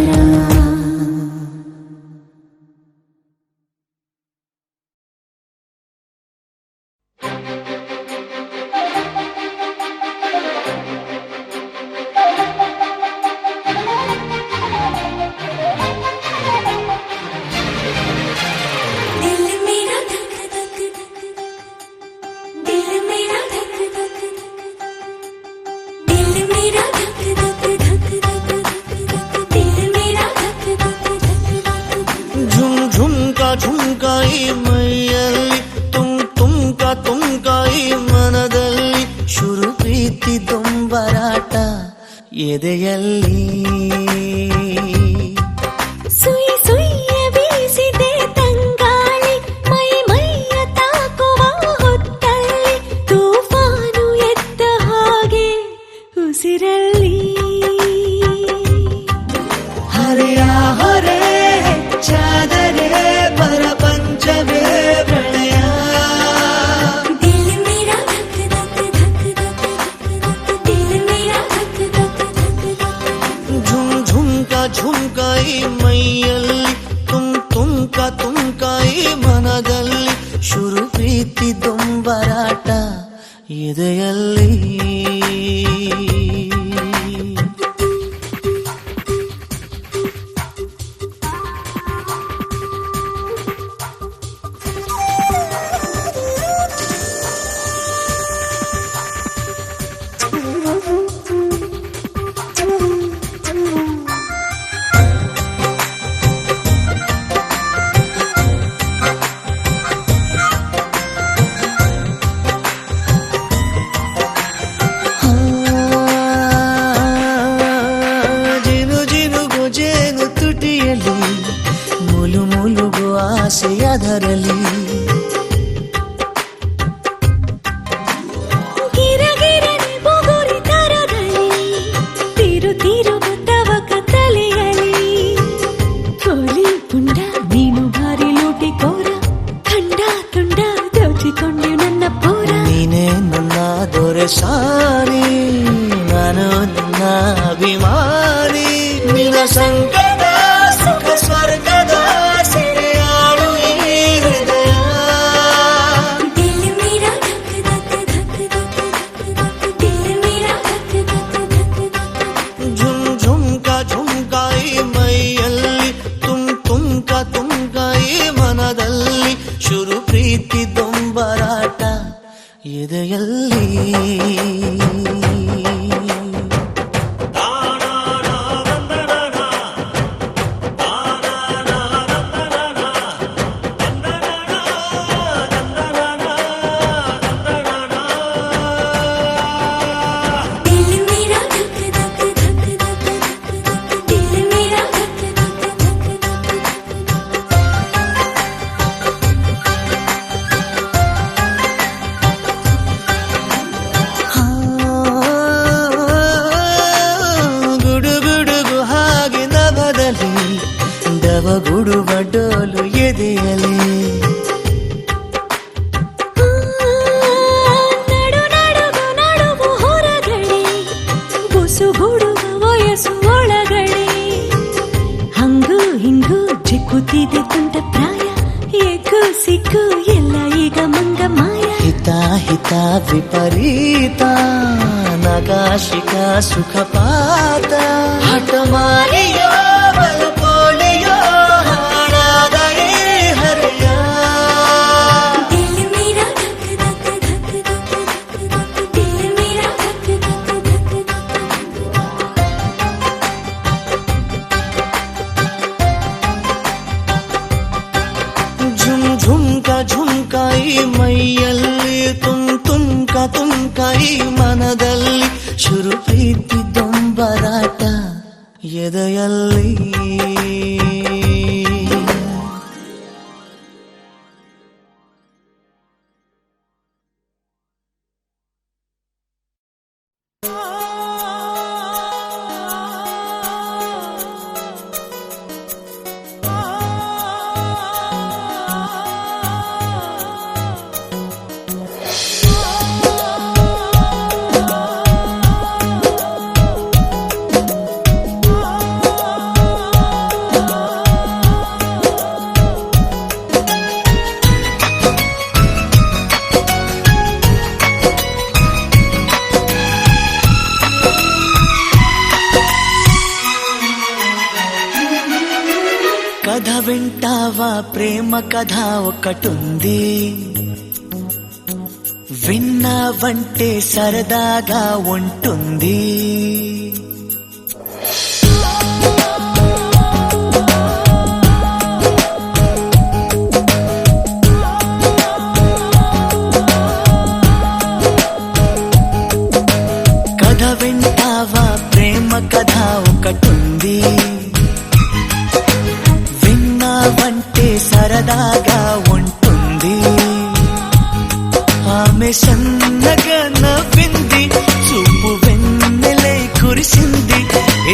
ಝುಮ್ಕಾಯಿ ಮೈಯಲ್ಲಿ ತುಮ್ಕಾಯಿ ಮನದಲ್ಲಿ ಶುರು ಪ್ರೀತಿ ದೊಂಬರಾಟ ಎದೆಯಲ್ಲಿ ಸುಯಿ ಸುಯ್ಯ ಬೀಸಿದೆ ತಂಗಾಳಿ ಮೈ ಮೈಯ ತಾಕುವ ಹೊತ್ತಲ್ಲಿ ತೂಫಾನು ಎದ್ದ ಹಾಗೆ ಉಸಿರಲ್ಲಿ ಹರೆಯ ಹೊರೆ ಹೆಚ್ಚಾದರೆ ಪರಪಂಚವೇ ಪ್ರಳಯ ದಿಲ್ ಮೇರಾ ಧಕ್ ಧಕ್ ಧಕ್ ಧಕ್ ಧಕ್ ದಿಲ್ ಮೇರಾ ಧಕ್ ಧಕ್ ಧಕ್ ಧಕ್ ಝುಮ್ಕಾಯಿ ಮೈಯಲ್ಲಿ ತುಮ್ಕಾಯಿ ಮನದಲ್ಲಿ ಶುರು ಪ್ರೀತಿ ದೊಂಬರಾಟ ಎದೆಯಲ್ಲಿ ಜೇನು ತುಟಿಯಲ್ಲಿ ಮುಲುಗು ಆಸೆಯದರಲ್ಲಿ ಗಿರಗಿರನೆ ಬುಗುರಿ ತರದಲ್ಲಿ ತಿರು ತವಕ ತಲೆಯಲ್ಲಿ ಕೋಲಿ ಪುಂಡ ನೀನು ಭಾರಿ ಲೂಟಿ ಕೋರ ಖಂಡ ತುಂಡ ದೋಚಿಕೊಂಡು ನನ್ನ ಪೋರ ನೀನೇ ನನ್ನ ದೊರೆ ಸಾರಿ ನಾನು ನಿನ್ನ ಅಭಿಮಾನಿ ನಿನ್ನ ಸಂಕಟ ಸುಖ ಸ್ವರ್ಗದ ಸೆರೆಯಾಳು ಈ ಹೃದಯ ದಿಲ್ ಮೇರಾ ಧಕ್ ಧಕ್ ಧಕ್ ಧಕ್ ಧಕ್ ದಿಲ್ ಮೇರಾ ಧಕ್ ಧಕ್ ಧಕ್ ಧಕ್ ಝುಮ್ಕಾಯಿ ಮೈಯಲ್ಲಿ ತುಮ್ಕಾಯಿ ಮನದಲ್ಲಿ ಶುರು ಪ್ರೀತಿ ದೊಂಬರಾಟ ಎದೆಯಲ್ಲಿ दिल मेरा धक धक धक धक धक दिल मेरा धक धक धक ಗುಡುಗು ಹಾಗೆ ನಭದಲ್ಲಿ ದವಗುಡುವ ಡೋಲು ಎದೆಯಲಿ ನಡುವು ಹೊರಗಡೆ ಬುಸುಗುಡುವ ವಯಸ್ಸು ಒಳಗಡೆ ಹಂಗು ಹಿಂಗು ಚಿಕ್ಕುತ್ತಿದೆ ತುಂಟ ಪ್ರಾಯ ಎಗ್ಗು ಸಿಕ್ಕು ಎಲ್ಲ ಈಗ ಮಂಗ ಮಾಯ ಹಿತ ವಿಪರೀತ ನಗಾಶಿಕ ಸುಖಪಾತ ಹಠ ಮಾರಿಯೋ ಬಲಪೋಳಿಯೋ ಹಾಡಾದ ಈ ಹರೆಯ दिल मेरा धक धक धक धक धक धक दिल मेरा धक धक धक ಝುಮ್ಕಾಯಿ ಮೈಯಲ್ಲಿ ತುಮ್ಕಾಯಿ ಮನದಲ್ಲಿ ಶುರು ಪ್ರೀತಿ ದೊಂಬರಾಟ ಎದೆಯಲ್ಲಿ వింటావా ప్రేమ కథ ఒకటుంది, విన్నావంటే సరదాగా ఉంటుంది. కథ వింటావా ప్రేమ కథ ఒకటుంది, విన్నావంటే సరదాగా ఉంటుంది. ఆమె సన్నగా నవ్వింది, చూపు వెన్నెలై కురిసింది.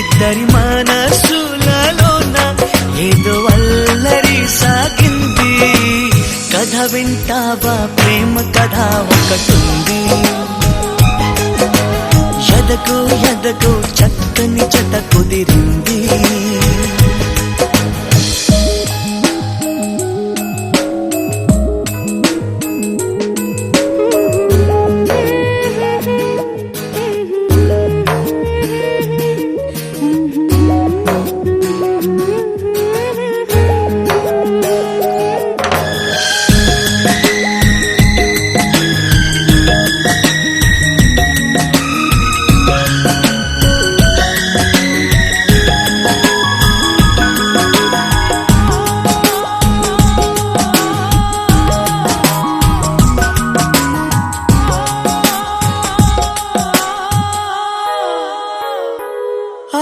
ఇద్దరి మనసులలోన ఏదో అల్లరి సాగింది. కథ వింటావా ప్రేమ కథ ఒకటుంది, ఎదకు ఎదకు చక్కని జత కుదిరింది.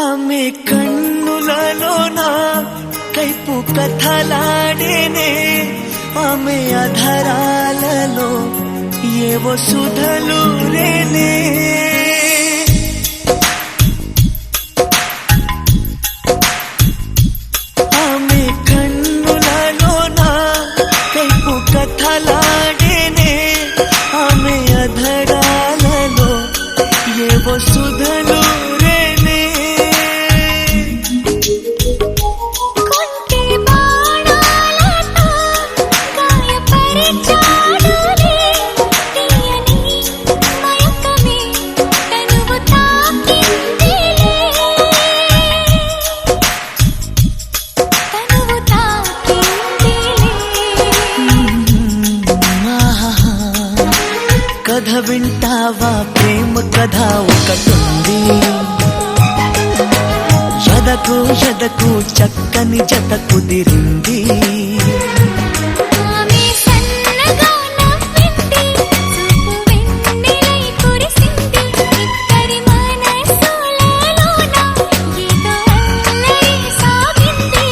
ఆమె కన్నులలోన కైపు కథలాడేనే, ఆమె అధరాలలో ఏవో సుధలు రేనే. ఆమె కన్నులలోన కైపు కథలాడేనే, ఆమె అధరాలలో ఏవో సుధలు రేనే. కొంటె బాణాలతో గాయపరిచాడులే, తీయని మయకమే తనువు తాకిందిలే, తనువు తాకిందిలే. కథ వింటావా ప్రేమ కథ ఒకటుంది, ఎదకు ఎదకు చక్కని జత కుదిరింది. ఆమె సన్నగా నవ్వింది, చూపు వెన్నెలై కురిసింది. ఇద్దరి మనసులలోన ఏదో అల్లరి సాగింది.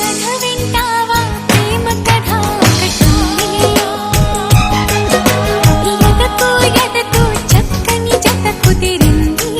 కథ వింటావా ప్రేమ కథ ఒకటుంది, ఎదకు ఎదకు చక్కని జత కుదిరింది.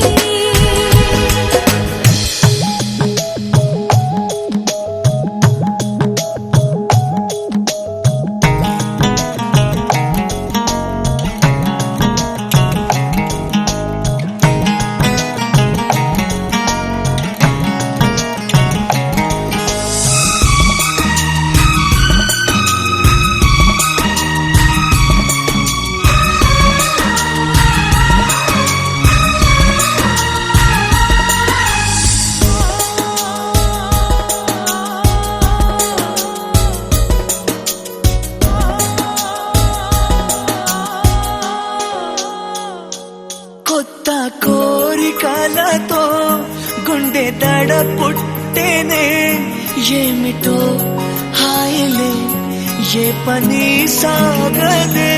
కొత్త కోరికలతో గుండె దడ పుట్టేనే, ఏమిటో హాయిలే ఏ పని సాగదే.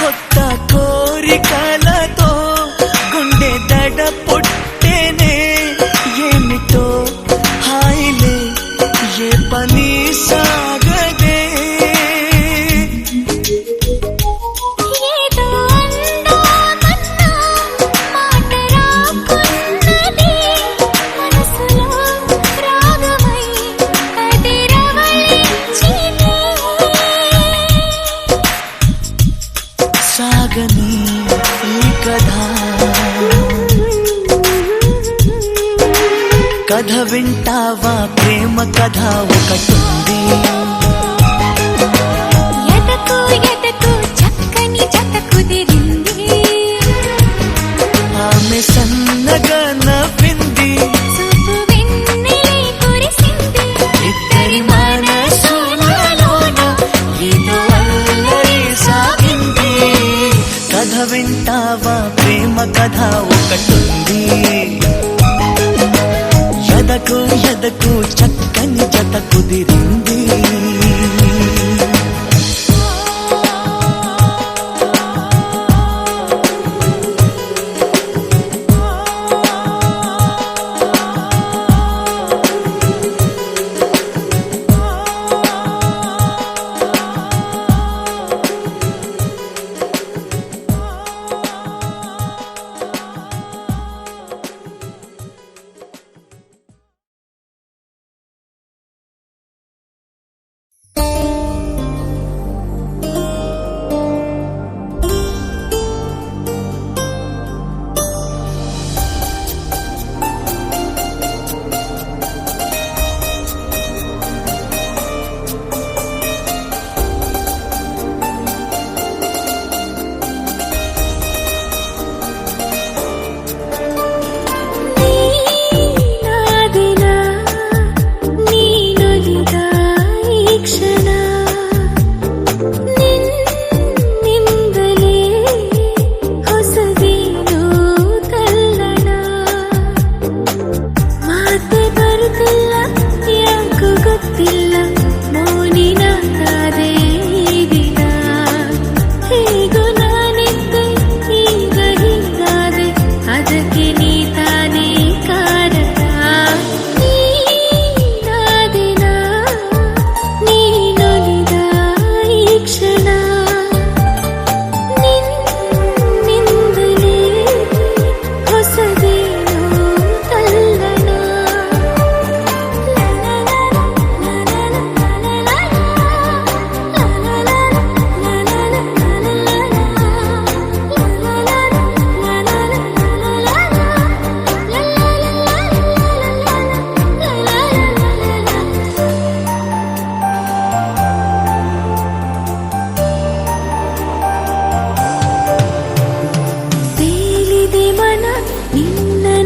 కొత్త కోరికలతో గుండె దడ పుట్టేనే, ఏమిటో హాయిలే ఏ పని సాగదే. ఏదో అందామన్నా మాట రాకున్నది, మనసులో రాగమై అదిరవళించినే. సాగని ఈ కథ, కథ వింటావా ప్రేమ కథ ఒకటుంది, ఎదకు ఎదకు చక్కని జత కుదిరింది. ఆమె సన్న వింటావా ప్రేమ కథ ఒకటుంది ఎదకు ఎదకు చక్కని జత కుదిరింది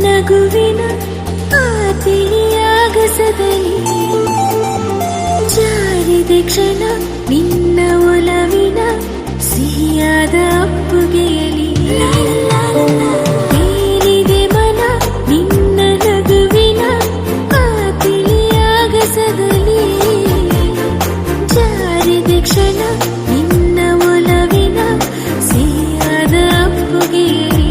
ನಗುವಿನ ಆತಿಯಾಗಸದಲ್ಲಿ ಜಾರಿದೆ ಕ್ಷಣ ನಿನ್ನ ಒಲವಿನ ಸಿಹಿಯಾದ ಅಪ್ಪುಗೆಯಲಿ ತೇಲಿದೆ ಮನ ನಿನ್ನ ನಗುವಿನ ಆತಿಯಾಗಸದಲ್ಲಿ ಜಾರಿದೆ ಕ್ಷಣ ನಿನ್ನ ಒಲವಿನ ಸಿಹಿಯಾದ ಅಪ್ಪುಗೆಯಲಿ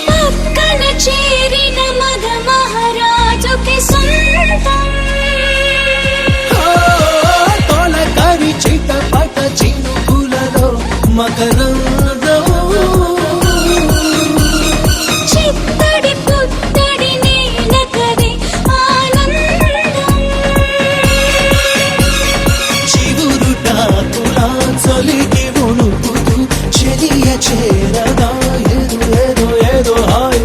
పక్కన చేరిన మగ మహారాజుకి సొంతం తొలకరి చిటపట చినుకులలో మకరందం చిత్తడి పుత్తడి నేలకది ఆనందం చిగురుటాకులా చలికి వణుకుతూ చెలియ చేరగా ఏదో ఏదో ఏదో హాయ్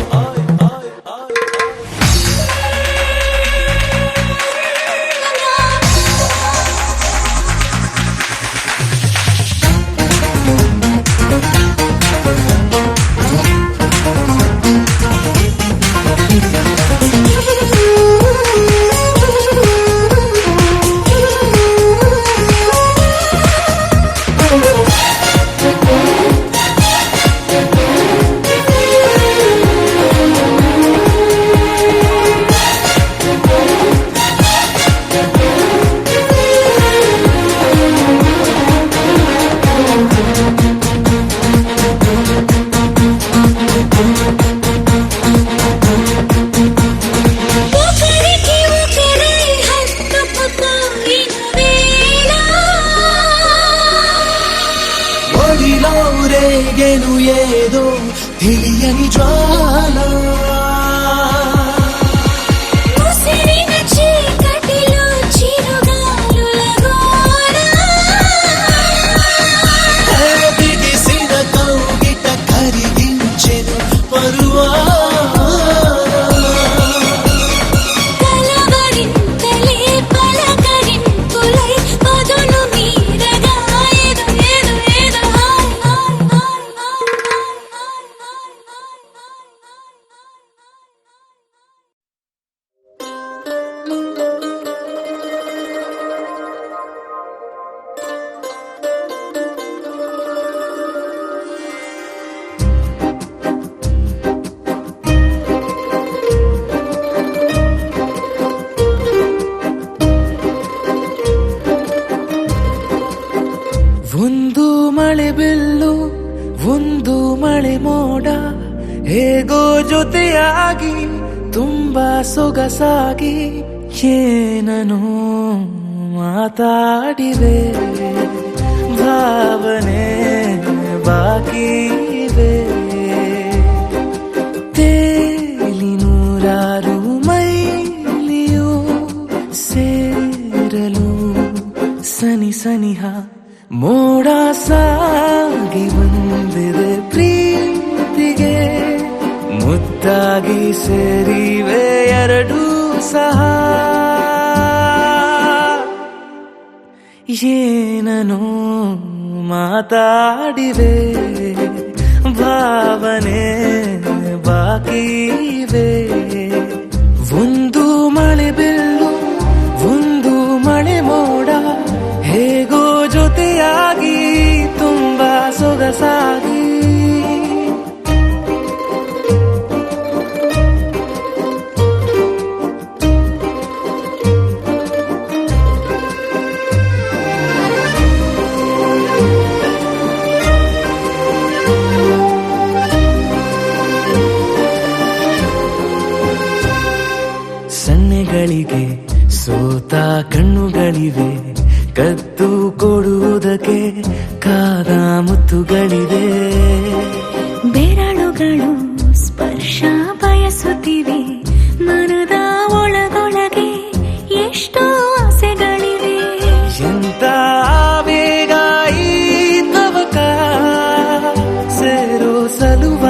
ఒకరికి ఒకరై హత్తుకుపోయిన వేళ ఒడిలో రేగెను ఏదో తెలియని జ్వాల ముసిరిన చీకటిలో చిరుగాలుల గోల బిగిసిన కౌగిట కరిగించెను కలవరింతలే పలకరింపులై పదును మీరగా ఏదో ఏదో ఏదో హాయ్ హాయ్ హాయ్ ಒಂದು ಮಳೆ ಬಿಲ್ಲು ಒಂದು ಮಳೆ ಮೋಡ ಹೇಗೋ ಜೊತೆಯಾಗಿ ತುಂಬಾ ಸೊಗಸಾಗಿ ಏನನು ಮಾತಾಡಿವೆ ಭಾವನೆ ಬಾಕಿ ಇವೆ ತೇಲಿ ನೂರಾರು ಮೈಲಿಯು ಸೇರಲು ಸನಿ ಸನಿಹ ಮೋಡ ಸಾಗಿ ಬಂದಿದೆ ಪ್ರೀತಿಗೆ ಮುದ್ದಾಗಿ ಸೇರಿವೆ ಎರಡೂ ಸಹ ಏನನು ಮಾತಾಡಿವೆ ಭಾವನೆ ಬಾಕಿ ಇವೆ ಒಂದು ಮಳೆ ಬಿಲ್ಲು ಒಂದು ಮಳೆ ಮೋಡ ಹೇಗೋ ಜೊತೆಯಾಗಿ ತುಂಬಾ ಸೊಗಸಾಗಿ ಸನ್ನೆಗಳಿಗೆ ಸೋತ ಕಣ್ಣುಗಳಿವೆ ಕದ್ದು ಕೊಡುವುದಕ್ಕೆ ಕಾದ ಮುತ್ತುಗಳಿವೆ ಬೆರಳುಗಳು ಸ್ಪರ್ಶ ಬಯಸುತ್ತಿವೆ ಮನದ ಒಳಗೊಳಗೆ ಎಷ್ಟೋ ಆಸೆಗಳಿವೆ ಎಂತ ಆವೇಗ ಈ ತವಕ ಸೇರೋ ಸಲುವ